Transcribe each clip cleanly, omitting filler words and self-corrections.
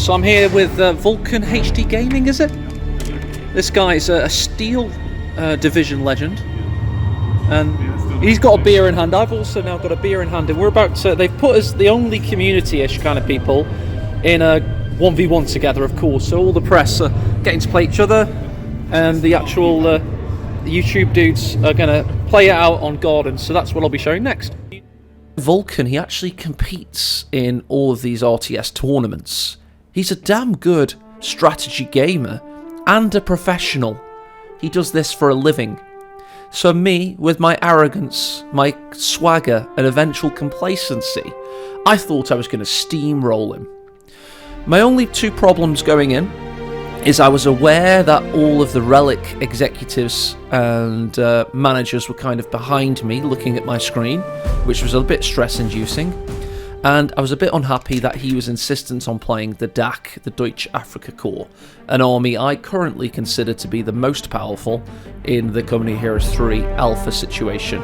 So I'm here with Vulcan HD Gaming, is it? This guy's a Steel Division legend, and he's got a beer in hand. I've also now got a beer in hand, and we're about to... They've put us, the only community-ish kind of people, in a 1v1 together, of course. So all the press are getting to play each other, and the actual YouTube dudes are going to play it out on Gardens. So that's what I'll be showing next. Vulcan, he actually competes in all of these RTS tournaments. He's a damn good strategy gamer and a professional. He does this for a living. So me, with my arrogance, my swagger and eventual complacency, I thought I was going to steamroll him. My only two problems going in is I was aware that all of the Relic executives and managers were kind of behind me looking at my screen, which was a bit stress-inducing, and I was a bit unhappy that he was insistent on playing the DAK, the Deutsche Afrika Korps, an army I currently consider to be the most powerful in the Company Heroes 3 alpha situation.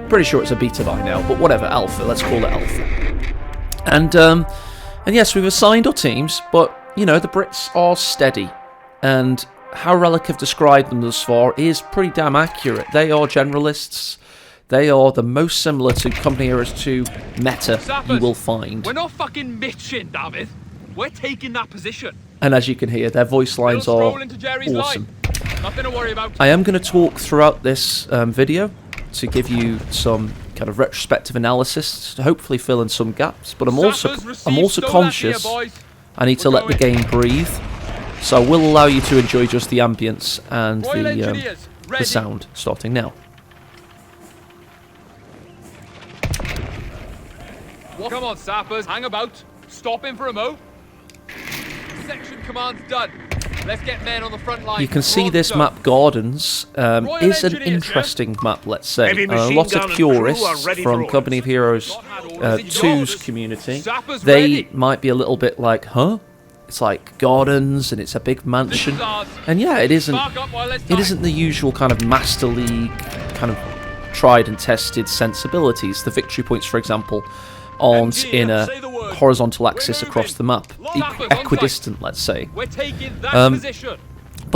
Pretty sure it's a beta by now, but whatever, alpha, let's call it alpha. And yes, we've assigned our teams, but, you know, the Brits are steady. And how Relic have described them thus far is pretty damn accurate. They are generalists. They are the most similar to Company Heroes 2 meta you will find. We're not fucking mitching, David. We're taking that position. And as you can hear, their voice lines are awesome. Nothing to worry about. I am going to talk throughout this video to give you some kind of retrospective analysis, to hopefully fill in some gaps. But I'm also conscious I need to let the game breathe. So I will allow you to enjoy just the ambience and the sound starting now. Come on, sappers, hang about. Stop in for a mo. Section command's done. Let's get men on the front line. You can see this map, Gardens, is an interesting map, let's say. A lot of purists from Company of Heroes 2's community, they might be a little bit like, huh? It's like Gardens and it's a big mansion, and yeah, it isn't the usual kind of Master League kind of tried and tested sensibilities. The victory points, for example, aren't in a horizontal axis across the map, equidistant, let's say. But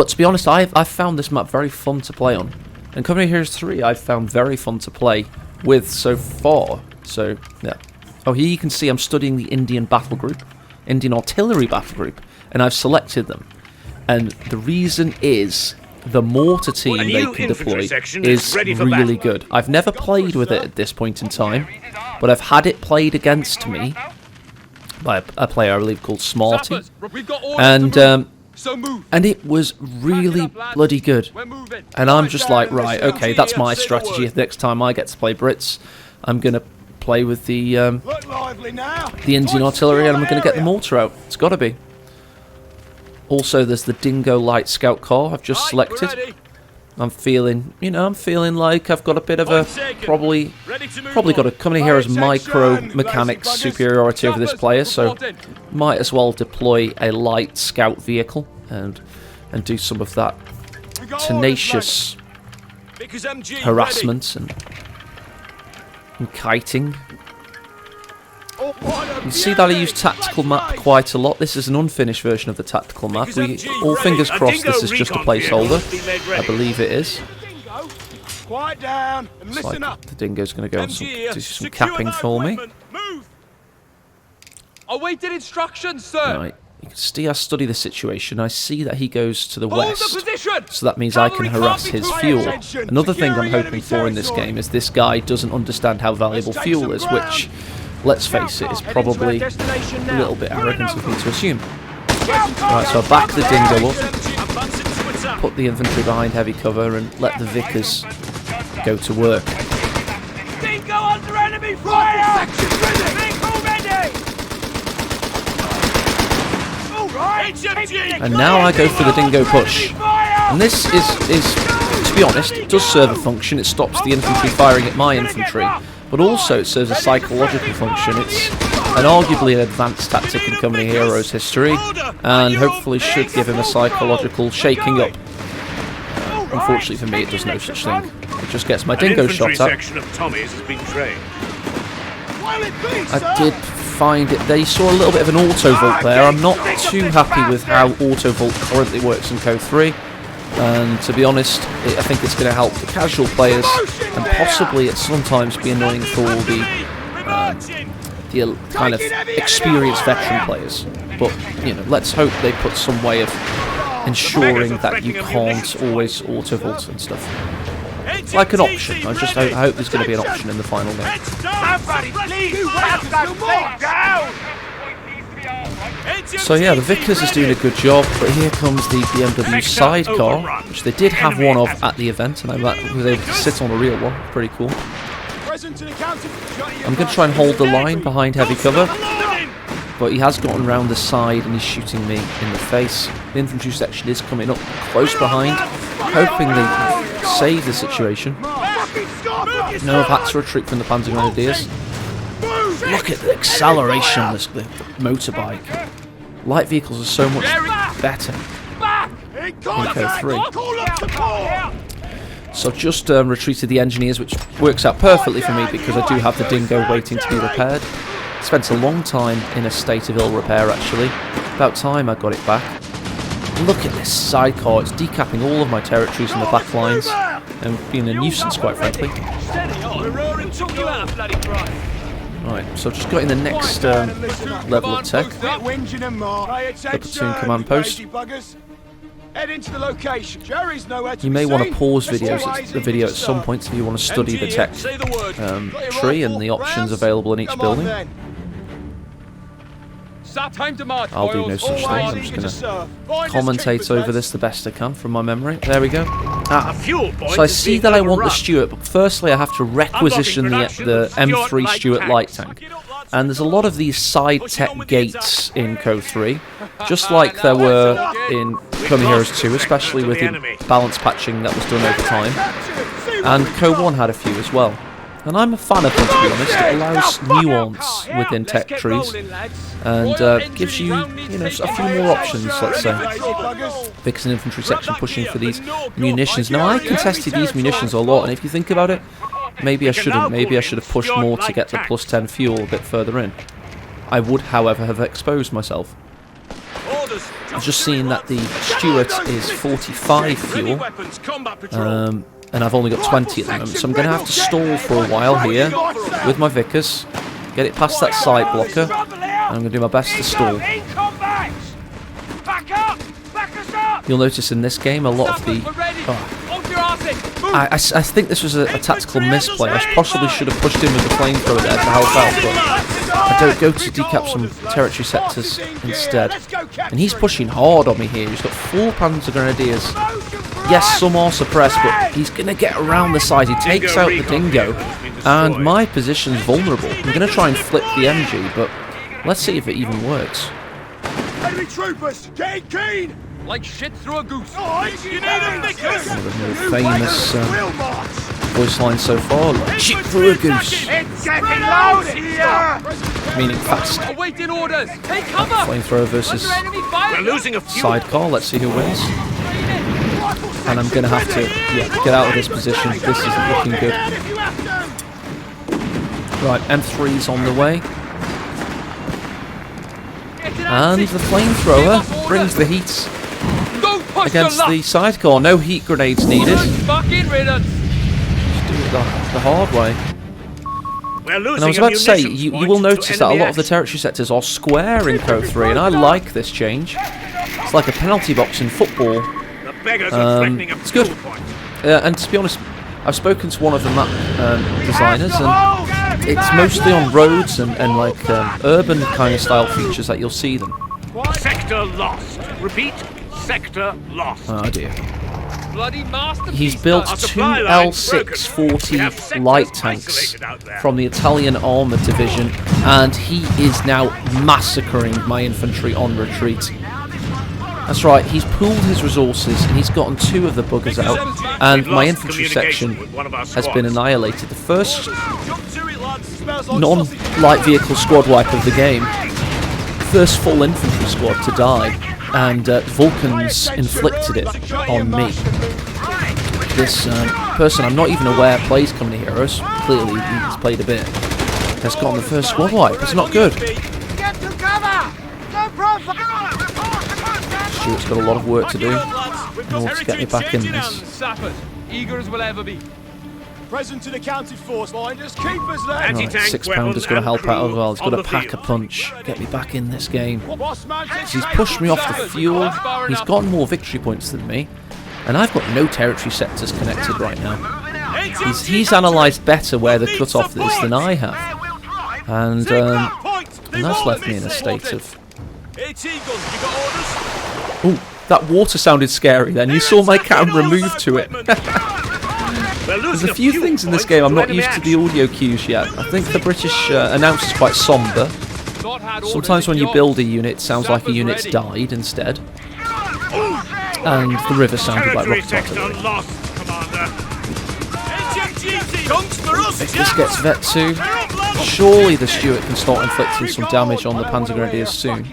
to be honest, I've found this map very fun to play on, and Company Heroes 3 I've found very fun to play with so far. So yeah. Oh, here you can see I'm studying the Indian battle group. Indian artillery battle group, and I've selected them, and the reason is the mortar team they can deploy is really good. I've never played with it at this point in time, but I've had it played against me by a player I believe called Smarty, and it was really bloody good, and I'm just like, right, okay, that's my strategy. The next time I get to play Brits, I'm gonna play with the Indian artillery, and I'm going to get the mortar out. It's got to be. Also, there's the Dingo light scout car I've just selected. I'm feeling, you know, like I've got a bit of a probably got a Company Heroes micro mechanics superiority over this player, so might as well deploy a light scout vehicle and do some of that tenacious harassment and kiting. You see that I use tactical map quite a lot. This is an unfinished version of the tactical map. All fingers crossed this is just a placeholder. I believe it is. Looks like the dingo's going to go and do some capping for me. Awaited instructions, sir. Right. You can see I study the situation. I see that he goes to the west, so that means I can harass his fuel. Another thing I'm hoping for in this game is this guy doesn't understand how valuable fuel is, which, let's face it, is probably a little bit arrogant of me to assume. Right, so I back the dingo up, put the infantry behind heavy cover, and let the Vickers go to work. Dingo under enemy fire! And now I go for the dingo push. And this is, to be honest, it does serve a function. It stops the infantry firing at my infantry, but also it serves a psychological function. It's arguably an advanced tactic in Company Heroes history, and hopefully should give him a psychological shaking up. Unfortunately for me, it does no such thing. It just gets my dingo shot up. I did find it. They saw a little bit of an auto-vault there. I'm not too happy with how auto-vault currently works in CoH3. And to be honest, I think it's going to help the casual players, and possibly at sometimes be annoying for the kind of experienced veteran players. But, you know, let's hope they put some way of ensuring that you can't always auto-vault and stuff. Like an option. I hope there's going to be an option in the final game. Somebody, please, pass that thing down! So yeah, the Vickers is doing a good job, but here comes the BMW sidecar, which they did have one of at the event, and I was able to sit on a real one. Pretty cool. I'm going to try and hold the line behind heavy cover, but he has gotten round the side and he's shooting me in the face. The infantry section is coming up close behind, hoping they save the situation. No, I've had to retreat from the Panzer Grenadiers. Look at the acceleration of the motorbike. Light vehicles are so much better in CoH3. So I've just retreated the engineers, which works out perfectly for me because I do have the Dingo waiting to be repaired. Spent a long time in a state of ill repair actually. About time I got it back. Look at this sidecar, it's decapping all of my territories in the back lines and being a nuisance quite frankly. Right, so I've just got in the next level of tech, the platoon command post. You may want to pause the video at some point if you want to study the tech tree and the options available in each building. I'll do no such thing, I'm just going to commentate over this the best I can from my memory. There we go. So I see that I want the Stuart, but firstly I have to requisition the M3 Stuart light tank. And there's a lot of these side tech gates in CoH3, just like there were in Coming Heroes 2, especially with the balance patching that was done over time. And CoH1 had a few as well. And I'm a fan of them, to be honest. It allows nuance within tech trees and gives you, you know, a few more options, let's say. Vickers and infantry section pushing for these munitions. Now, I contested these munitions a lot, and if you think about it, maybe I shouldn't. Maybe I should have pushed more to get the plus 10 fuel a bit further in. I would, however, have exposed myself. I've just seen that the Stuart is 45 fuel. And I've only got 20 at the moment, so I'm going to have to stall for a while here with my Vickers, get it past that side blocker, and I'm going to do my best to stall. You'll notice in this game a lot of the... I think this was a tactical misplay. I possibly should have pushed in with the flamethrower there to help out, but I don't go to decap some territory sectors instead. And he's pushing hard on me here. He's got 4 Panzer Grenadiers. Yes, some are suppressed, but he's going to get around the side. He takes out the Dingo, and my position's vulnerable. I'm going to try and flip the MG, but let's see if it even works. Enemy troopers, getting keen! Like shit through a goose. You need a Vickers! One of the more famous voice lines so far, like shit through a goose. It's getting loud here! Meaning fast. Awaiting orders. Take cover. Flamethrower versus sidecar. Let's see who wins. And I'm going to have to get out of this position. This isn't looking good. Right, M3's on the way. And the flamethrower brings the heat against the sidecar. No heat grenades needed. Just do it the hard way. And I was about to say, you will notice that a lot of the territory sectors are square in CoH3, and I like this change. It's like a penalty box in football. It's good. And to be honest, I've spoken to one of the map designers, and it's mostly on roads and like urban kind of style features that you'll see them. Sector lost. Repeat, sector lost. Oh dear. He's built 2 L640 light tanks from the Italian Armoured Division, and he is now massacring my infantry on retreat. That's right, he's pooled his resources and he's gotten 2 of the buggers out, and my infantry section has been annihilated. The first non-light vehicle squad wipe of the game. First full infantry squad to die, and Vulcans inflicted it on me. This person I'm not even aware plays Company Heroes. Clearly he's played a bit. That's gotten the first squad wipe. It's not good. Get to cover! No profile! Stuart's got a lot of work to do in order to get me back in this. Sappers, eager as we'll ever be. Present and accounted for, finders. Keep us there. Right, Anti-tank £6's got to weapons help and out as crew well. He's got on to the pack a field. punch, get me back in this game. Boss man says He's pushed me off the fuel. He's gotten more victory points than me, and I've got no territory sectors connected right now. He's analysed better where the cut-off is than I have, and that's left me in a state of... Ooh, that water sounded scary then. You saw my camera move to it. There's a few things in this game I'm not used to the audio cues yet. I think the British announce is quite somber. Sometimes when you build a unit, it sounds like a unit's died instead. And the river sounded like rocket Sector artillery. lost, Commander. If this gets Vet 2, surely the Stuart can start inflicting some damage on the Panzer Grenadiers soon.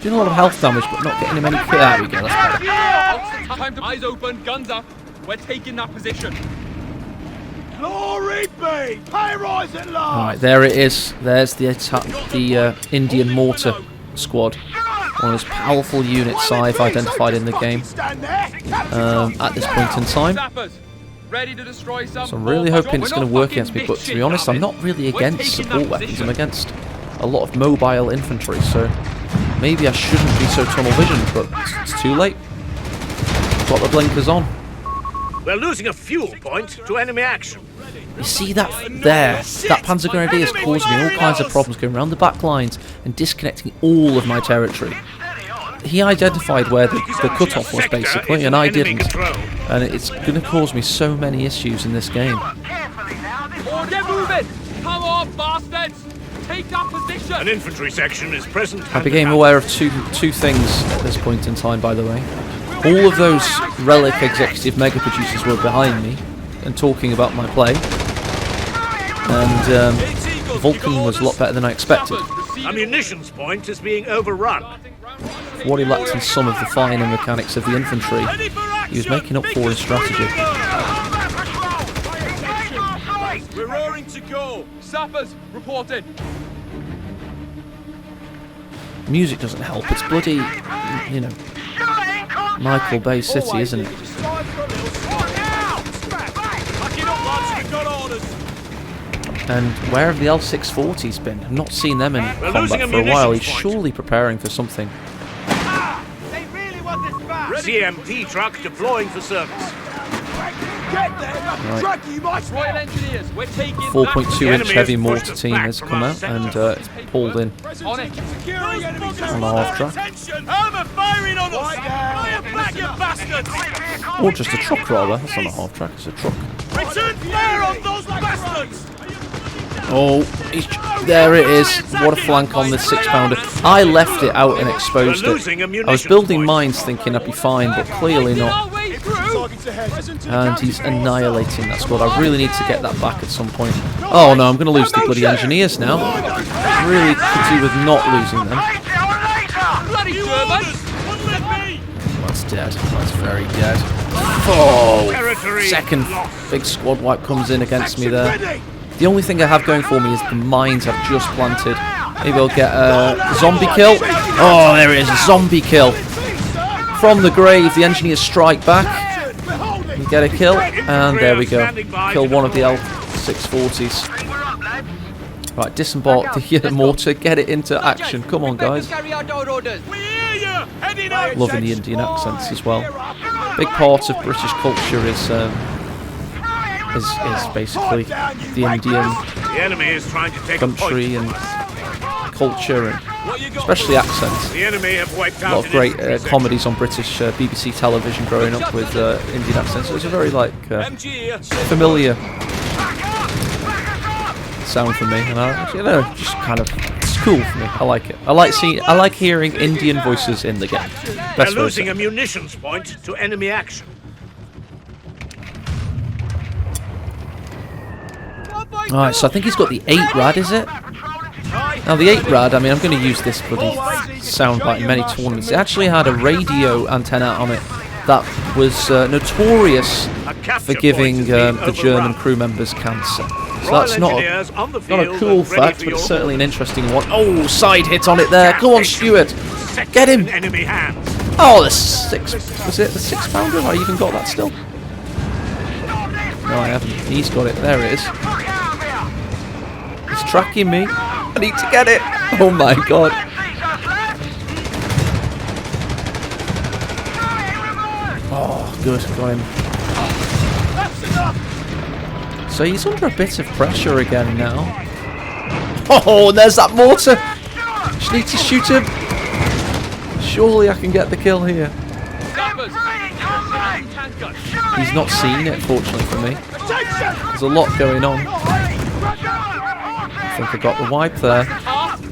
Doing a lot of health damage, but not getting him any... There we go, that's better. Time to eyes open, guns up. We're taking that position. Glory be! High rise at last! Alright, there it is. There's the Indian mortar squad. One of those powerful units I've identified in the game at this point in time. Sappers, ready to destroy some. So I'm really hoping it's going to work against me, but to be honest, I'm not really against support weapons. I'm against a lot of mobile infantry, so maybe I shouldn't be so tunnel visioned, but it's too late. Got the blinkers on. We're losing a fuel point to enemy action. You see that there? That Panzer Grenadier is causing me all kinds of problems going around the back lines and disconnecting all of my territory. He identified where the cut-off was basically, and I didn't. And it's going to cause me so many issues in this game. Oh, get moving! Come on, bastards! Take that position! An infantry section is present. I became aware of two things at this point in time, by the way. All of those relic executive mega producers were behind me and talking about my play, and Vulcan was a lot better than I expected. A munitions point is being overrun. For what he lacked in some of the finer mechanics of the infantry, he was making up for in strategy. We're roaring to go! Sappers, reported! Music doesn't help, it's bloody, you know, Michael Bay City, isn't it? And where have the L640s been? I've not seen them in combat for a while. He's surely preparing for something. They really want this back! CMP truck deploying for service. Get there! Right. Truck, you might Royal Engineers, we're taking 4.2-inch heavy mortar team has come out and it's pulled in on it. securing enemy on the half track. Armour firing on us! Fire back, you bastards! Or just a truck rather. It's not a half track, it's a truck. Return fire on those bastards! Oh, there it is. What a flank on this 6-pounder. I left it out and exposed it. I was building mines thinking I'd be fine, but clearly not. And he's annihilating that squad. I really need to get that back at some point. Oh no, I'm going to lose the bloody engineers now. I really could do with not losing them. Bloody Germans! That's dead. That's very dead. Oh, Territory second lost. big squad wipe comes in against me there. The only thing I have going for me is the mines I've just planted. Maybe I'll get a zombie kill. Oh, there it is, a zombie kill. From the grave, the engineers strike back. We get a kill, and there we go. Kill one of the L640s. Right, disembark the mortar, get it into action. Come on, guys. Loving the Indian accents as well. Big part of British culture is basically the Indian The enemy is trying to take a country point. and culture, and especially accents. The enemy have wiped A out lot of an great infantry section. comedies on British BBC television growing up with Indian accents. So it's a very familiar sound for me, and just kind of it's cool for me. I like it. I like hearing Indian voices in the game. They're Best losing version. a munitions point to enemy action. Alright, so I think he's got the 8 rad, is it? Now the 8 rad, I mean, I'm going to use this bloody soundbite in many tournaments. It actually had a radio antenna on it that was notorious A capture for giving point is being the German overrun. crew members cancer. So that's not a cool fact, but it's certainly an interesting one. Oh, side hit on it there. Go on, Stuart. Get him. Enemy hands. Oh, the 6... Was it the 6-pounder? Have I even got that still? No, I haven't. He's got it. There it is. He's tracking me. I need to get it. Oh my god. Oh, good. Got him. So he's under a bit of pressure again now. Oh, and there's that mortar. Just need to shoot him. Surely I can get the kill here. He's not seen it, fortunately for me. There's a lot going on. I think I got the wipe there.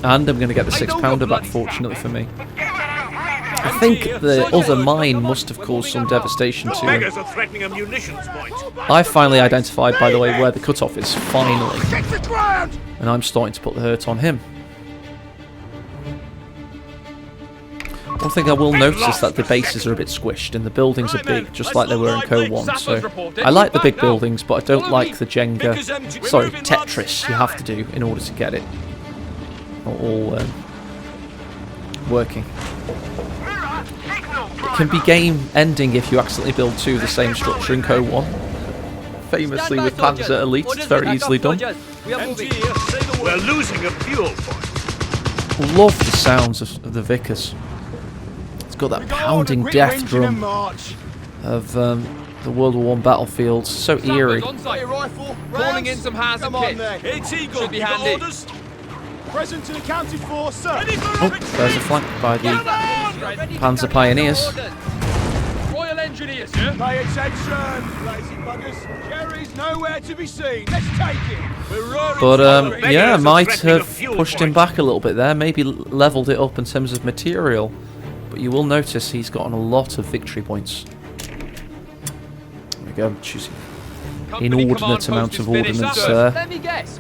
And I'm going to get the 6-pounder back, fortunately for me. I think the other mine must have caused some devastation to him. I finally identified, by the way, where the cutoff is, finally. And I'm starting to put the hurt on him. One thing I will notice is that the bases are a bit squished and the buildings are big, just like they were in CoH3. So I like the big buildings, but I don't like the Jenga, sorry, Tetris you have to do in order to get it all working. It can be game-ending if you accidentally build two of the same structure in CoH3. Famously with Panzer Elite, it's very easily done. We're losing a fuel point. Love the sounds of the Vickers. It's got that pounding death drum of the World War I battlefields. So eerie. Calling in some hands and kit. Should be handy. Present and accounted for, sir. Oh, there's a flank by the Panzer Pioneers. Royal Engineers, sir. Pay attention, lazy buggers. Jerry's nowhere to be seen. Let's take it. But yeah, might have pushed him back a little bit there. Maybe leveled it up in terms of material. But you will notice he's gotten a lot of victory points. There we go, choosing inordinate amount of ordnance there.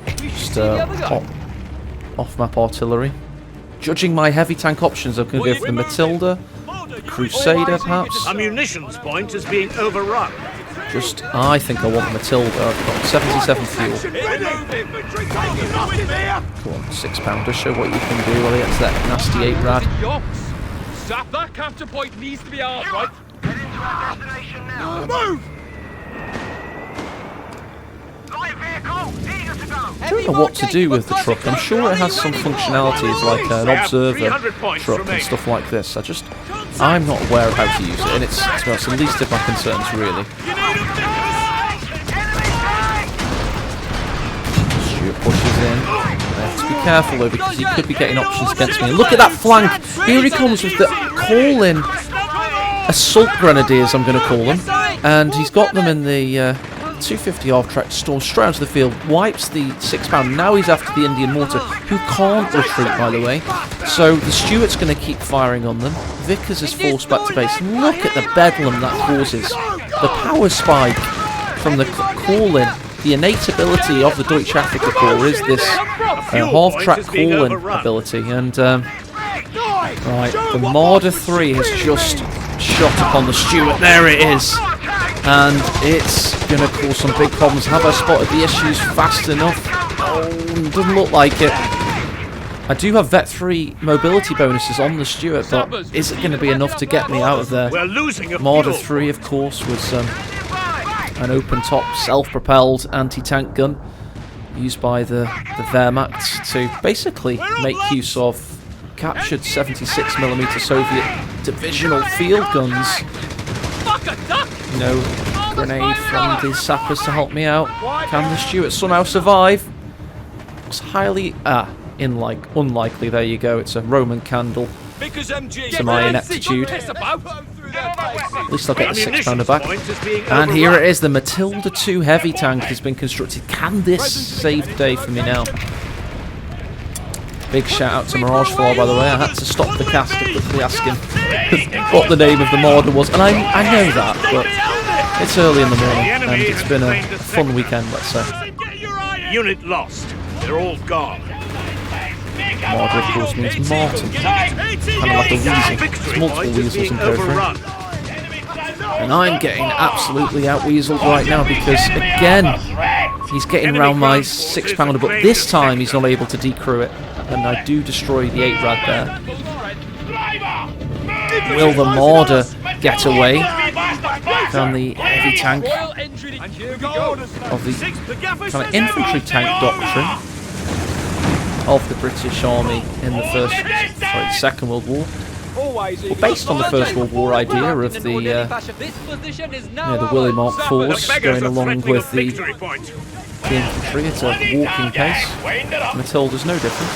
Just off-map artillery. Judging my heavy tank options, I'm going to go for the Matilda, the Crusader perhaps. Our munitions point is being overrun. I think I want the Matilda. I've got 77 fuel. Come on, 6-pounder, show what you can do while he gets that nasty 8-rad. Stop, that capture point needs to be ours, right? Get into our destination now. Move! Light vehicle, eager to go. I don't know what to do with the truck. I'm sure it has some functionalities like an observer truck and stuff like this. I'm not aware of how to use it, and it's the least of my concerns, really. Stuart pushes in. I have to be careful though, because he could be getting options against me. And look at that flank! Here he comes with the call-in assault grenadiers, I'm going to call them. And he's got them in the 250 half-track, storms straight onto the field, wipes the 6-pounder. Now he's after the Indian mortar, who can't retreat, by the way. So the Stuart's going to keep firing on them. Vickers is forced back to base. Look at the bedlam that causes. The power spike from the call-in. The innate ability of the Deutsche Afrika Corps is this half-track call-in ability. And, right, the Marder 3 has just shot upon the Stuart. There it is. And it's going to cause some big problems. Have I spotted the issues fast enough? Oh, doesn't look like it. I do have Vet 3 mobility bonuses on the Stuart, but is it going to be enough to get me out of there? Marder 3, of course, was an open-top, self-propelled anti-tank gun used by the Wehrmacht to basically make use of captured 76mm Soviet divisional field guns. No grenade from the sappers to help me out. Can the Stuart somehow survive? It's highly unlikely. There you go. It's a Roman candle to my ineptitude. At least I'll get the 6-pounder back. And here it is. The Matilda 2 heavy tank has been constructed. Can this save the day for me now? Big shout out to Mirage Floor, by the way. I had to stop the cast to quickly ask him what the name of the Marder was. And I know that, but it's early in the morning and it's been a fun weekend, let's say. Unit lost. They're all gone. Marder, of course, means Martin. Kind of like a weasel. There's multiple weasels in CoH3. And I'm getting absolutely out-weaseled right now because, again, He's getting Enemy around my ground forces 6-pounder, but claim this the time he's sector. not able to decrew it. And I do destroy the 8-rad there. Will the Marder get away? Can the heavy tank Royal entry. And here we go. of the Six Begaffers kind of has infantry evolved. tank doctrine of the British Army in the Second World War? Always Well, based on the First World War idea of the the Willy Mark Force going along with the Victory point. infantry at a walking pace, Matilda's no different.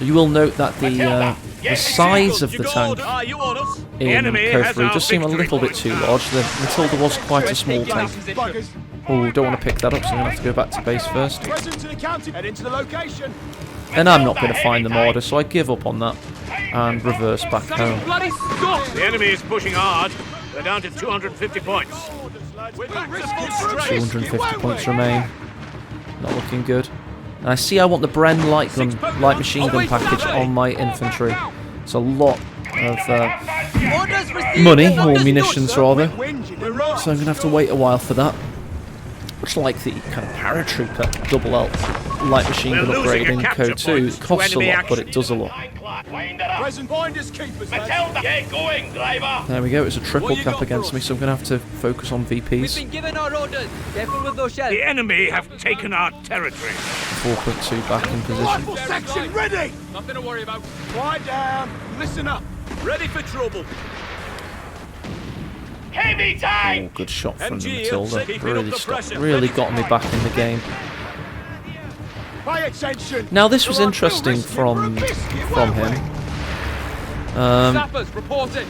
You will note that the size of the tank Ah, you on us. The in enemy has CoH3 our does seem a victory little bit point. too large. The Matilda was quite a small tank. Buggers. Oh, don't want to pick that up, so I'm going to have to go back to base first. Present to the county. Head into the location. And I'm not going to find the Marder, so I give up on that and reverse back home. Bloody stop! The enemy is pushing hard. They're down to 250 points. We're back to full strength. 250 points remain. Not looking good. And I see I want the Bren light machine gun package on my infantry. It's a lot of money, or munitions rather. So I'm going to have to wait a while for that. Much like the kind of paratrooper double L light machine gun We're upgrade losing in a capture CoH2. point It costs a to enemy lot, but it action. does a lot. Present finders keepers. Get going, driver! There we go, it's a triple cap against me, so I'm going to have to focus on VPs. Given our orders. Careful with those shells. The enemy have taken our territory. 4.2 back in position. Rifle section ready. Nothing to worry about. Quiet down. Listen up. Ready for trouble. Heavy Oh, tank! good shot from the MG, Matilda. keeping up the Really pressure. got me back in the game. Pay attention. Now this was You're on interesting risk from for a biscuit, him. Sappers, reporting.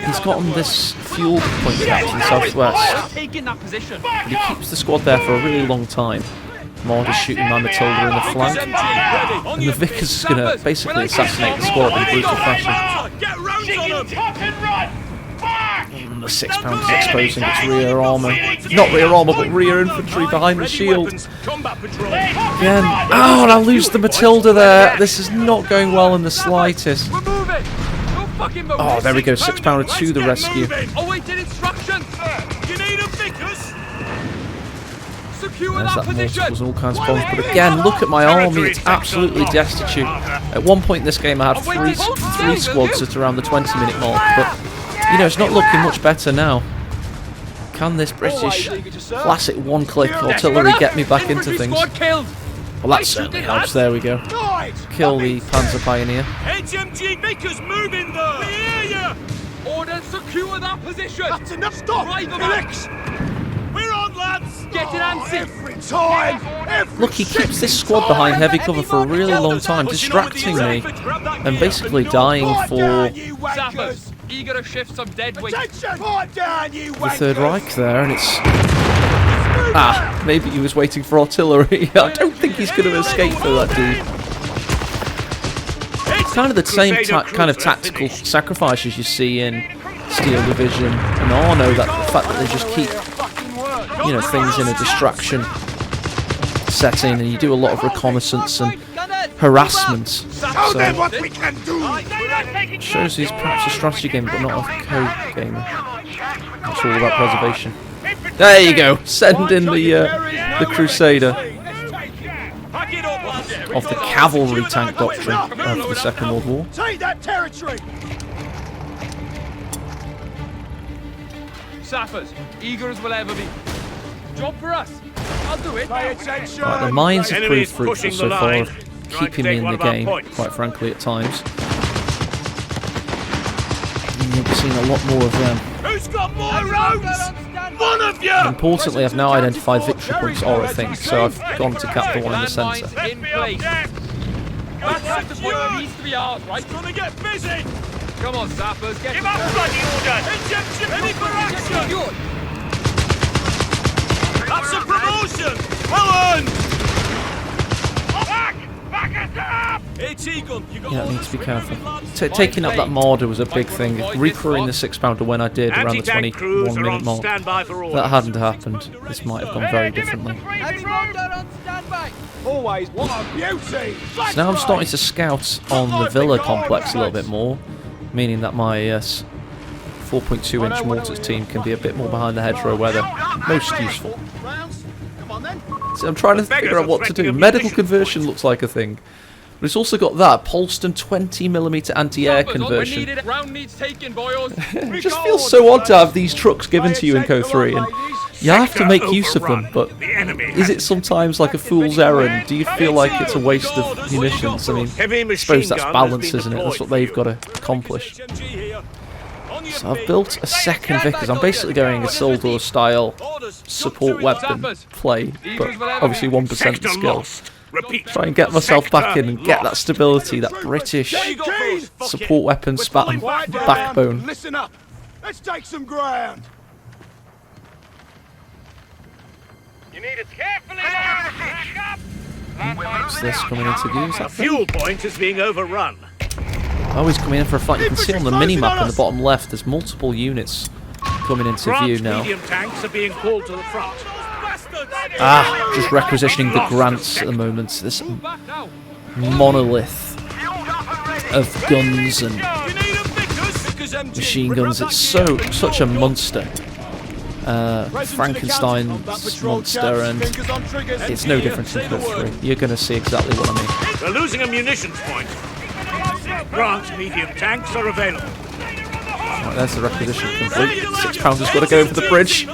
He's gotten this fuel point out in the southwest, Taking that position. but he keeps the squad there for a really long time. Marder's shooting my Matilda in the flank, and the Vickers is going to basically assassinate the squad in brutal fashion. Get round Chicken on them. tuck and run! Back! And the 6-pounder is exposing its rear armour. Not rear armour, but rear infantry behind the shield. Combat patrol. Again. Oh, and I lose the Matilda there. This is not going well in the slightest. We're moving. No fucking move. Oh, there we go. 6-pounder to the rescue. Awaiting instructions. You need a Vickers? Secure There's that that position. multiples and all kinds of bombs. But again, look at my army. It's absolutely destitute. At one point in this game, I had three squads at around the 20-minute mark. But, you know, it's not looking much better now. Can this British classic one-click artillery get me back into Infantry things? Squad killed. Well, that certainly helps. There we go. Kill the Panzer Pioneer. HMG Vickers moving there. We hear you. Order, secure that position. That's enough. Stop. Drive them Felix. We're on, lads. Get it, Ansi. Every time. Every Look, he keeps this squad behind heavy cover for a really long time, distracting me and basically dying for Sappers, eager to shift some dead weight. Attention! Quiet down, you the Third Reich there, and it's... Ah, maybe he was waiting for artillery. I don't think he's going to escape through that dude. It's kind of the same kind of tactical sacrifices you see in Steel Division and Arno, that the fact that they just keep, you know, things in a distraction setting, and you do a lot of reconnaissance and harassment. So what we can do. shows he's perhaps a strategy gamer, but not a code gamer. It's all about preservation. There you go. Send in the Crusader of the cavalry tank doctrine of the Second World War. Take that territory. Sappers, eager as we'll ever be. Job for us. I'll do it. Pay attention. Right, the mines have Enemy proved is fruitful pushing so the far, line. of Trying to keeping me take in one the of our game, points. quite frankly, at times. And you'll be seeing a lot more of them. Who's got more roads? One of you. Importantly, I've now identified victory points are a thing, so I've gone to cap the one in the centre. Landmines in place. That sector point needs to be ours, right? Gonna get busy. Come on, Sappers, get Give up bloody orders! Attention, ready for action. That's a promotion. Well earned. Back! Back us up! It's Eagle. You got Yeah, I all need the to be screaming careful. lads. Taking up that Marder was a big thing. Recruiting the 6-pounder when I did around the Anti-tank crews are 21-minute on mark. standby for orders. That hadn't happened. This might have gone very differently. Heavy mortar on standby. Always. What a beauty. So now I'm starting to scout on the villa complex a little bit more, meaning that my 4 4.2-inch mortars team can be a bit more behind the hedgerow where they're most useful. So I'm trying to figure out what to do. Medical conversion looks like a thing. But it's also got that Polston 20mm anti-air conversion. It just feels so odd to have these trucks given to you in CoH3, and you have to make use of them, but is it sometimes like a fool's errand? Do you feel like it's a waste of munitions? I mean, I suppose that's balance, isn't it? That's what they've got to accomplish. So I've built a second Vickers. I'm basically going a Sildor style support weapon play, but obviously 1% skill. Try and get myself back in and get that stability, that British support weapon spat backbone. Listen up. Let's take some ground. You need it carefully now. Back up. What's this coming into view? Is that Fuel point is being overrun. Oh, he's coming in for a fight. You can see on the mini-map in the bottom left, there's multiple units coming into view now. Medium tanks are being called to the front. Ah, just requisitioning the Grants at the moment. This monolith of guns and machine guns. It's such a monster. Frankenstein's monster, and it's no different from CoH3. You're going to see exactly what I mean. We're losing a munitions point. Grant's medium tanks are available. Right, there's the requisition complete. 6 pounders got to go over the bridge.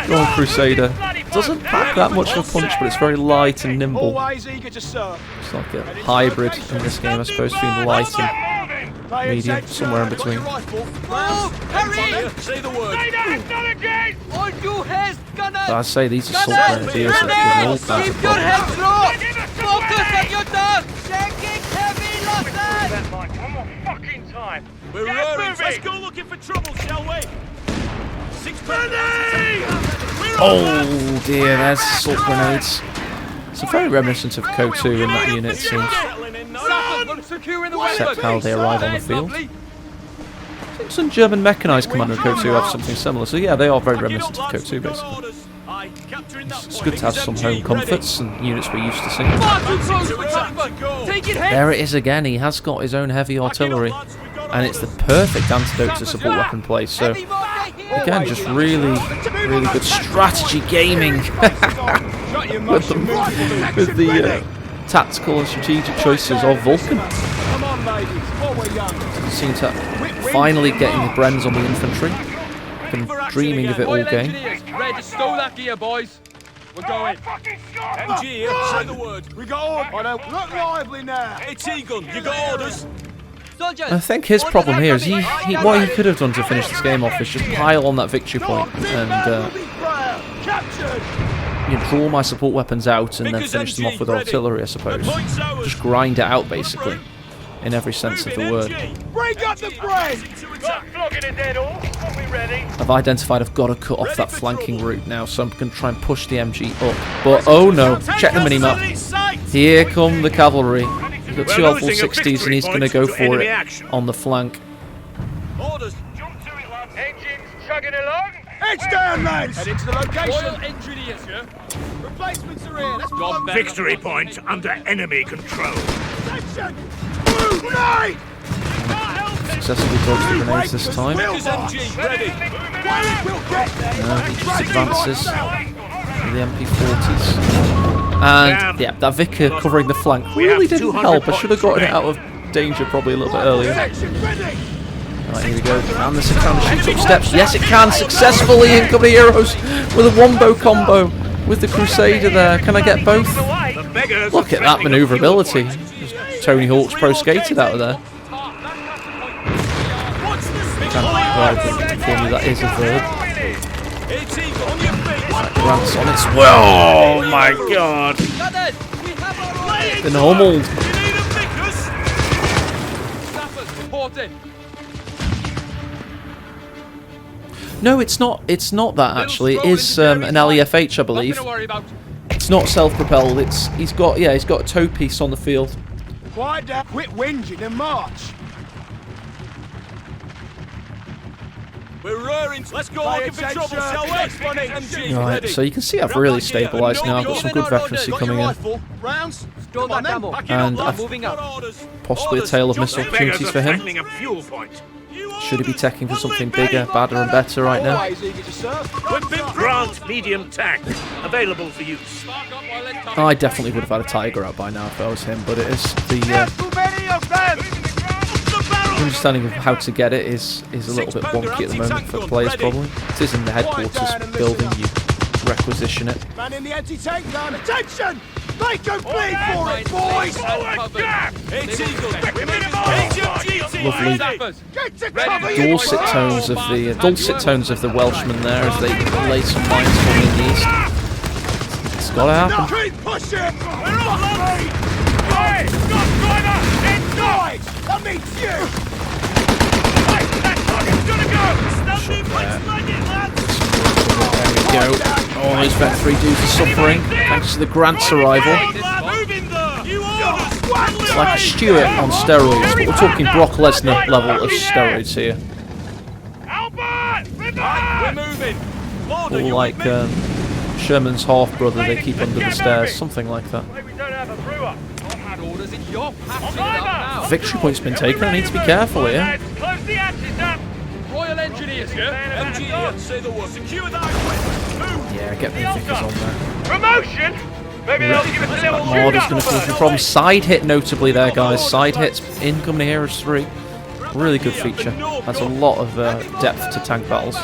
Go on, Crusader. Doesn't pack that much of a punch, but it's very light and nimble. Always eager to serve. It's like a hybrid in this game, I suppose, between light and medium, somewhere in between. Say the word. All you has gunners! I say these assault grenadiers are all kinds of Keep your problems. heads low! Focus on your dog! Taking heavy losses! One more fucking time. We're Get roaring. moving. Let's go looking for trouble, shall we? 6 Oh dear, there's assault grenades. It's very reminiscent of CoH2 in that unit, it seems. Except how they arrive on the field. I think some German mechanised commander in CoH2 have something similar, so yeah, they are very reminiscent of CoH2 basically. It's good to have some home comforts and units we're used to seeing. There it is again, he has got his own heavy artillery, and it's the perfect antidote to support weapon play, so again, just really good strategy gaming with the tactical and strategic choices of Vulcan. Come on, ladies. While we're young. Seem to finally getting the Brens on the infantry. Been dreaming of it all game. Ready to stow that gear, boys. We're going. MG here. Say the word. We got orders. I don't look lively now. It's Egon. You got orders. Soldiers! I think his problem here is what he could have done to finish this game off is just pile on that victory point and draw my support weapons out and then finish them off with artillery, I suppose. Just grind it out, basically, in every sense of the word. Bring up the bread. Flogging a dead horse. Are we ready? I've identified I've got to cut off that flanking route now, so I'm going to try and push the MG up. But oh no, check the minimap. Here come the cavalry. He's got 2 L460s and he's going to go for it on the flank. Orders. Jump to it, lads. Engines chugging along. Heads down, lads. Head into the location. Royal engineers, yeah? Replacements are here. Let's Gone go. Victory point under enemy control. Section. Move, right. Successfully dodged the grenades this time. MG ready. We'll get there. Now he just advances with the MP40s. And yeah, that Vicar covering the flank really didn't help. I should have gotten it out of danger probably a little bit earlier. Section ready. Right, here we go. Can the 600 shoot up steps? Yes, it can successfully. Incoming heroes with a wombo combo with the Crusader there. Can I get both? The beggars Look are at that threatening a fuel manoeuvrability. point. Just Tony Hawk's pro skated out of there. Right, tell me that is a verb. It's Egon. On your feet. Grant's on its way. Oh my god. Gunners! We have our orders! Been humbled. You need a Vickers. Sappers, reporting. No, it's not. It's not that actually. It is an LEFH, I believe. Nothing to worry about. It's not self-propelled. He's got a toe piece on the field. Quiet down. Quit whinging and march. We're roaring. Let's go looking for trouble, shall we? MG Right, ready. so you can see I've really stabilised now. I've got some good veterancy Got coming your in, rifle. Rounds. Store Come on that then. ammo. Pack it and up, I've lads. moving up. Got orders. possibly a tale of missed The beggars opportunities are for him. threatening a fuel point. Should he be taking for something bigger, badder and better right now? Always eager to serve. Grant medium tank. Available for use. I definitely would have had a Tiger out by now if I was him, but it is the Too many of them! understanding of how to get it is a little bit wonky at the moment for players probably. It is in the headquarters building, you requisition it. Man in the anti-tank gun. Attention! Make them bleed for it, boys! It's Eagle. Lovely Get to cover, you dulcet tones of the Welshman there as they lay some lines for me in the east. It's gotta happen. Keep pushing! We're on lead! Hey! Stop, driver! Inside! That means you! Hey, that target's gonna go! Stand There we go. Oh, those Vet 3 dudes are suffering thanks to the Grant's arrival. It's like a Stewart on steroids, but we're talking Brock Lesnar level of steroids here. We're moving! Or like Sherman's half-brother they keep under the stairs, something like that. We don't have a brewer. I've had orders, it's your patch now. Victory point's been taken, I need to be careful here. Close the hatches up. Royal Engineers here. Engineer, say the word. Secure that equipment. Yeah, get the Vickers on there. Promotion? Maybe they'll give us a little Mortar's going to cause some problems. Side hit notably there, guys. Side hits, incoming Heroes 3. Really good feature. Adds a lot of depth to tank battles.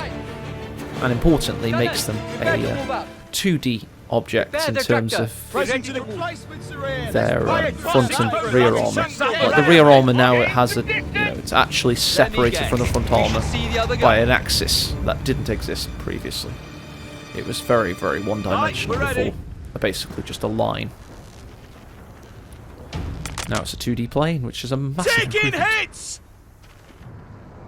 And importantly, makes them a 2D objects in terms of their front and rear armour. Like the rear armour now, it has a, it's actually separated from the front armour by an axis that didn't exist previously. It was very, very one-dimensional before, basically just a line. Now it's a 2D plane, which is a massive Taking improvement. hits!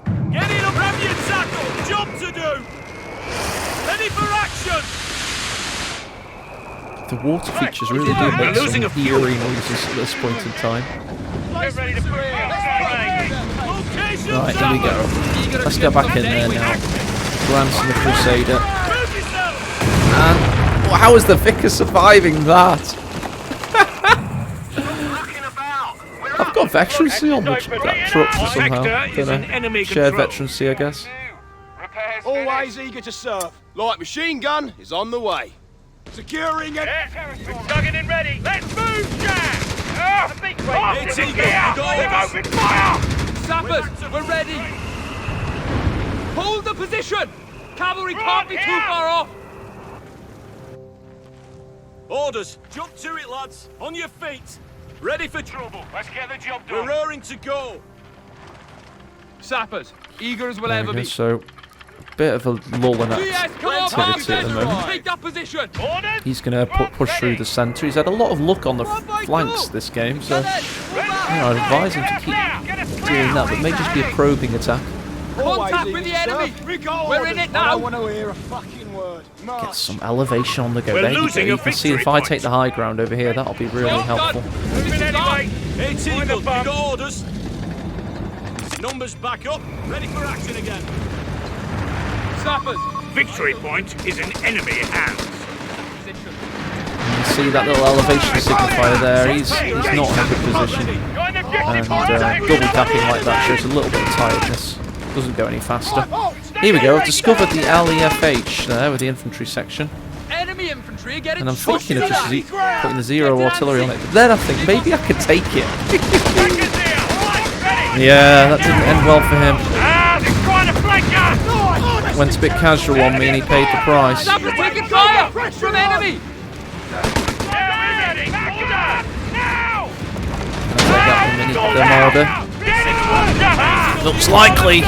Get in and grab your tackle! Job to do! Ready for action! The water features really do make some eerie noises at this point in time. Get ready to put Right, here we go. Let's go back in there now. Glance on the Crusader. And how is the Vicar surviving that? I've got veterancy on that truck somehow. Don't know. Shared veterancy, I guess. Always eager to serve. Light machine gun is on the way. Securing it. We're tugging in ready. Let's move, Jack! It's Eagle. Open fire! Sappers, we're ready. Hold the position. Cavalry can't be too far off. Orders. Jump to it, lads. On your feet. Ready for trouble. Let's get the job We're done. raring to go. Sappers, eager as we'll There ever we go. be. So, a bit of a lull in Yes, come on, activity at the moment. Take that position. Orders? He's going to push through the centre. He's had a lot of luck on the flanks this game, so I'd advise him to keep doing that, but it may just be a probing attack. Contact with the enemy. We're in it I now. don't want to hear a fucking word. Get some elevation on the go. We're There you go. losing You a can see if victory I point. take the high ground over here, that'll be really Well helpful. done. Moving anyway. It's Eagle. You got orders. Numbers back up. Ready for action again. Sappers. Victory point is in enemy hands. Position. You see that little elevation signifier there. He's not in a good position. Got an And objective double tapping like that shows a little bit of tiredness. Doesn't go any faster. Here we go. I've discovered the LEFH there with the infantry section. Enemy infantry are getting And I'm shot thinking of just today. putting the zero artillery on it. But then I think maybe I could take it. Yeah, that didn't end well for him. they're trying to flank us! Went a bit casual on me and he paid the price. Sappers taking fire from enemy. Ready! Order! Now! Take that one, mini the Marder. Looks likely.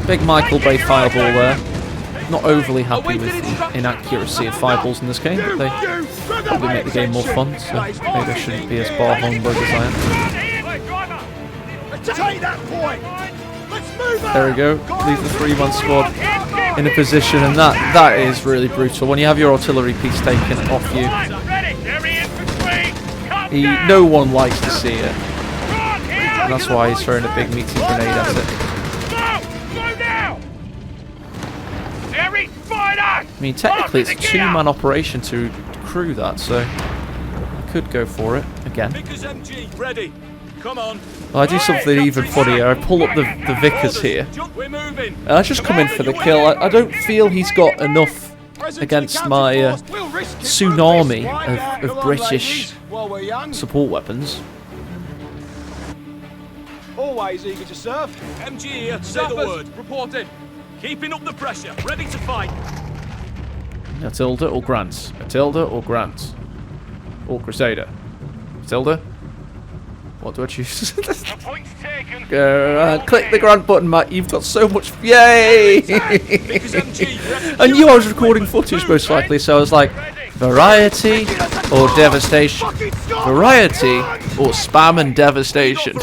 Big Michael Bay fireball there. Not overly happy with the inaccuracy of fireballs in this game, but they probably make the game more fun, so maybe I shouldn't be as bar humbug as I am. Take that point. Let's move out. There we go. Leave the 3-man squad in a position, and that is really brutal. When you have your artillery piece taken off you, no one likes to see it. And that's why he's throwing a big meaty grenade at it. I mean, technically it's a 2-man operation to crew that, so I could go for it again. Vickers MG ready. Come on. I do something even funnier. I pull up the Vickers here. We're moving. And I just come in for the kill. I don't feel he's got enough against my tsunami of British support weapons. Always eager to serve. MG here, say the word. Sappers, reporting. Keeping up the pressure, ready to fight. Matilda or Grant? Matilda or Grant? Or Crusader? Matilda? What do I choose? The point's taken. Click the Grant button, Matt. You've got so much. Yay! Because MG. I knew I was recording footage most likely, so I was like, variety or devastation? Variety or spam and devastation?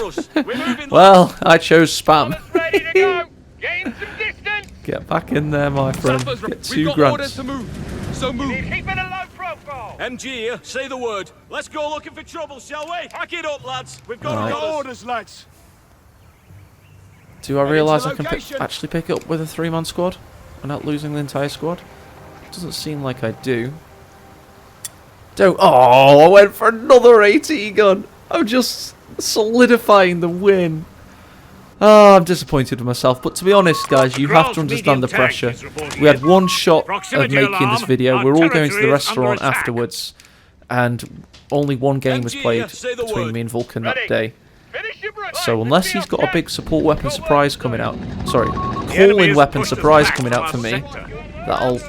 Well, I chose spam. Ready to go. Gain some distance. Get back in there, my friend. Sappers, Get we've 2 got Grants. orders to move. So move. Keep it a low profile. MG here, say the word. Let's go looking for trouble, shall we? Pack it up, lads. We've got Alright. orders. Orders, lads. Do I realise I can location. actually pick it up with a 3-man squad without losing the entire squad? Doesn't seem like I do. Don't. Oh, I went for another AT gun. I'm just solidifying the win. Oh, I'm disappointed with myself. But to be honest, guys, you have to understand the pressure. We had one shot of making this video. We're all going to the restaurant afterwards. And only one game was played between me and Vulcan that day. Finish your brush. So unless he's got a big support weapon surprise coming out, sorry, call-in weapon surprise coming out for me, that'll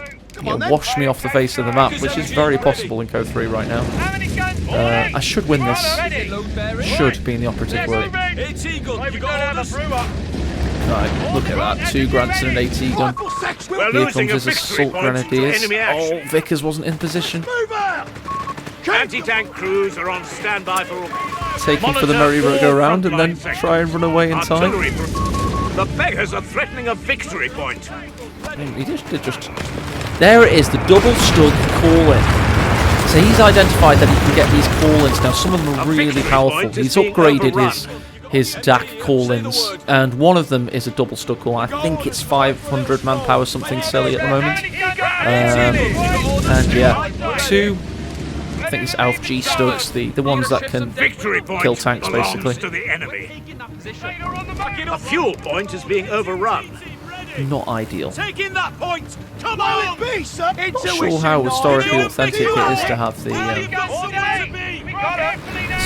wash me off the face of the map, which is very possible in CoH3 right now. How many guns? I should win this. Ready. Should being the operative word. AT gun, Wait, you we don't got have a orders? brewer. Right, look at that. 2 Grants and an AT gun. We're Here losing comes a his victory assault point to grenadiers. enemy action. Oh, Vickers wasn't in position. Anti-tank crews are on standby for Taking for the merry-go-round and then try and run away in time. artillery. The beggars are threatening a victory point. He just there it is, the double stug call-in. So he's identified that he can get these call-ins now. Some of them are really powerful. He's upgraded his DAK call-ins, and one of them is a double stug call. I think it's 500 manpower, something silly at the moment. And yeah, 2. I think it's ALF G studs, the ones that can Victory point kill tanks, belongs basically. to the enemy. A fuel point is being overrun. Not ideal. Taking that point. Come on. Be, sir. Not sure how historically authentic it is to have the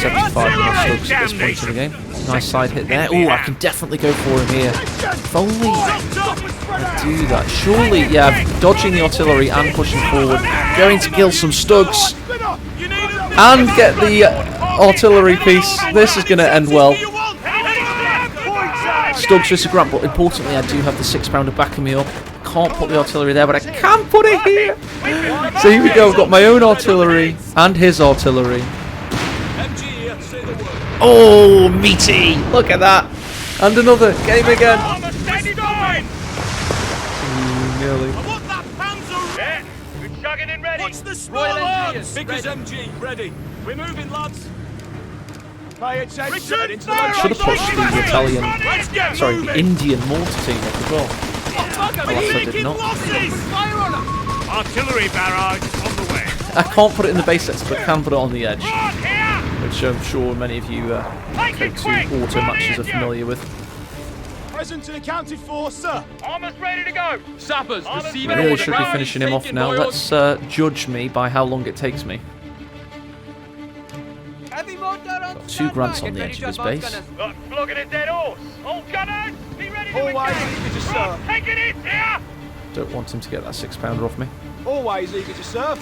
75 more slugs at this point in the game. Nice side hit there. Oh, I can definitely go for him here. If only I do that. Surely, yeah, dodging the artillery and pushing forward. Going to kill some stugs. And get the artillery piece. This is going to end well. Stugs versus Grant, but importantly I do have the 6-pounder backing me up. Can't put the artillery there, but I can put it here. So here we go, I've got my own artillery and his artillery. Oh, meaty! Look at that. And another game again. Nearly. We're chugging in ready. What's the Royal small Engineers, Vickers ready. MG, ready. We're moving, lads. Pay attention. Return Into fire Should have pushed the Italian, Let's get sorry, the moving. Indian mortar team up as well. Alas, I did not. Artillery barrage on the way. I can't put it in the base sets, but I can put it on the edge. Which I'm sure many of you CoH2 auto matches are familiar with. Present and accounted for, sir. Almost ready to go. Sappers, receiving Really order. should be finishing him off now. Let's judge me by how long it takes me. Heavy motor on Got 2 Grants on Get the ready edge to of his advance, base. gunners. Look, flogging a dead horse. All gunners, be ready to Always engage. eager to serve. Taking it here. Don't want him to get that 6-pounder off me. Always eager to serve.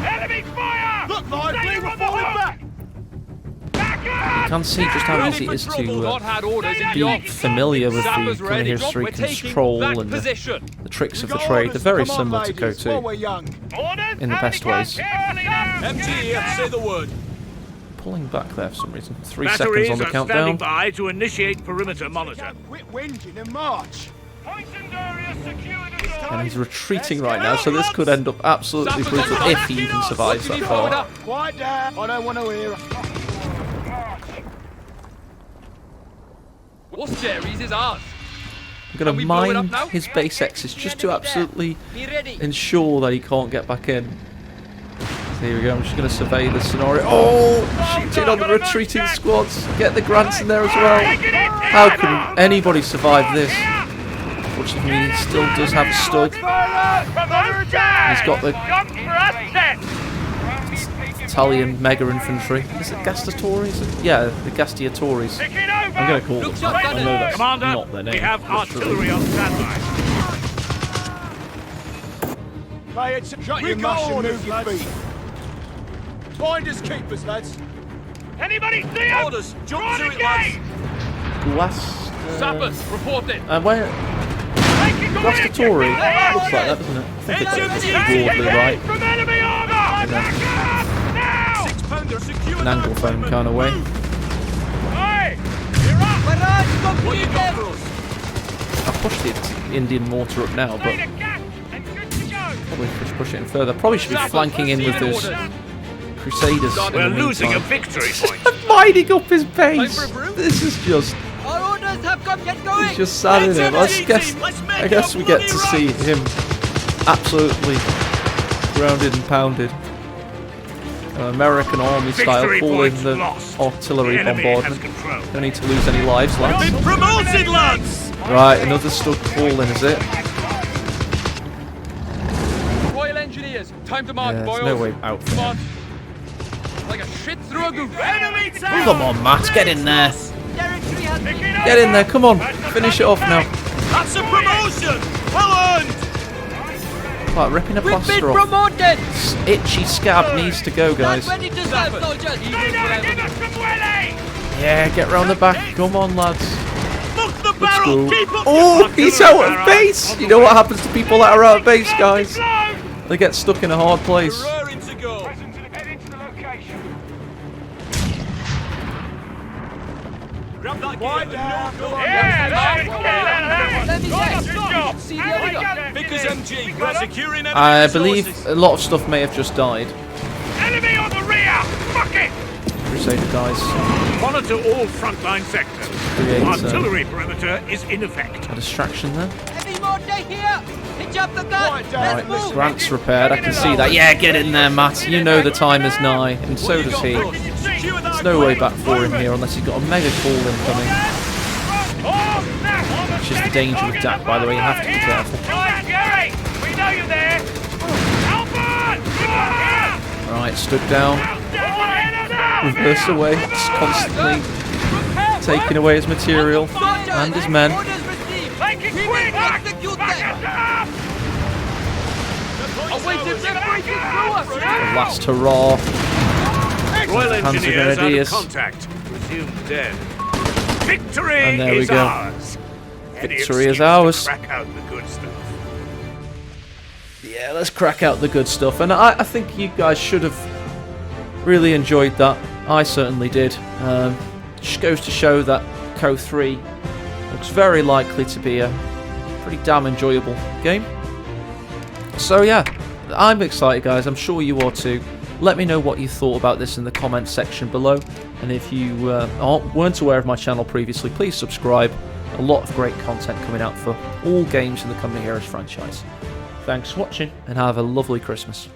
Enemy fire. Look lively, Stay we're on the falling hook. back. Back You up. can see just how easy it is Not to had orders in be the off. familiar with the Sappers ready. history We're taking control that and position. the tricks of We've the got trade. They're orders. very Come on, similar to ladies, while CoH2. we're young. Orders. In the How best many ways. guns? Carefully now. MG here, say the word. Pulling back there for some reason. 3 seconds Batteries on the are standing countdown. by to initiate perimeter monitor. Quit whinging and march. Points and areas secured as always. And he's retreating right now, so this could end up absolutely brutal if he even survives that far. Quiet down. I don't want to hear. What's Jerry's is ours. I'm going Can we to blow it up mine now? his base X's just to absolutely Be ready. ensure that he can't get back in. Here we go. I'm just going to survey the scenario. Oh, shooting on the retreating squads. Get the grants in there as well. How can anybody survive this? Unfortunately, he still does have a stud. He's got the Italian mega infantry. Is it Gastatories? Yeah, the Gastiatories. I'm going to call them that. I know that's Commander, not their name. we have artillery on standby. Shut your mouth and move your feet. Finders keepers, lads. Anybody see him? Orders, jump Run to it, again! lads. Sappers, report it. Where? Gastatori? Looks like that, doesn't it? I think it's broadly right. From enemy armor! Back up! Now! 6-pounder secure. An anglophone kind of way. Hey! You're up! What Barrage do you got completed! for us? I'll push the Indian mortar up now, but Need a gas and good to go! probably push it in further. Probably should be flanking in with those Crusaders. in We're the losing a meantime. victory point. Mining up his base. Time for a brew? This is just. Our orders have come. Get going. He's just sad in him. I guess we get to see him absolutely grounded and pounded. American army style, Victory fall in point the lost. artillery The enemy has bombardment. control. Don't need to lose any lives, lads. Been promoted, lads. Right, another stud falling, is it? Royal Engineers, time to mark, Yeah, boys. there's no way out for Come on. him. Like a shit through a goose. Enemy Come on, Matt, get in there. Territory has been. Get in there, come on. Finish it off now. That's a promotion. Well earned. Like ripping a We've been plaster off. promoted. Itchy scab needs to go, guys. Not ready to serve, soldiers. Give us some willy! Yeah, get round the back. Come on, lads. Look the Let's barrel. go. Keep up. Oh, he's out of base. You know what happens to people that are out of base, guys? They get stuck in a hard place. Raring to go. Head into the location. Grab that gear. Yeah, that's it. Let me Good check. job. See the How we other. got them? Vickers MG. We're securing enemy I resources. believe a lot of stuff may have just died. Enemy on the rear! Fuck it! Crusader guys. Monitor all frontline sectors. Create, Artillery perimeter is in effect. A distraction there. Heavy mortar here. Hitch up the gun. Let's Right, move. Grant's repaired. I can see that. Yeah, get in there, Matt. You know the time is nigh, and so What you does got he. for us? Secure that There's no way quick. back for him here unless he's got a mega call incoming. Oh, snap! Which is the danger with DAK, by the way. You have to be careful. Right, Gary! We know you're there! Albert! Here! Right, stood down. Reverse away. It's constantly taking away his material and his men. Orders received. Make it We quick! will execute them. Awaiting them breaking through us. The last hurrah. Royal Hands of Engineers out of Grenadiers. contact. Presumed dead. Victory And there we is go. ours. Any Victory is excuse to ours. Crack out the good stuff. Yeah, let's crack out the good stuff. And I think you guys should have really enjoyed that. I certainly did. Just goes to show that CoH3 looks very likely to be a pretty damn enjoyable game. So yeah, I'm excited, guys. I'm sure you are too. Let me know what you thought about this in the comments section below. And if you weren't aware of my channel previously, please subscribe. A lot of great content coming out for all games in the Company Heroes franchise. Thanks for watching and have a lovely Christmas.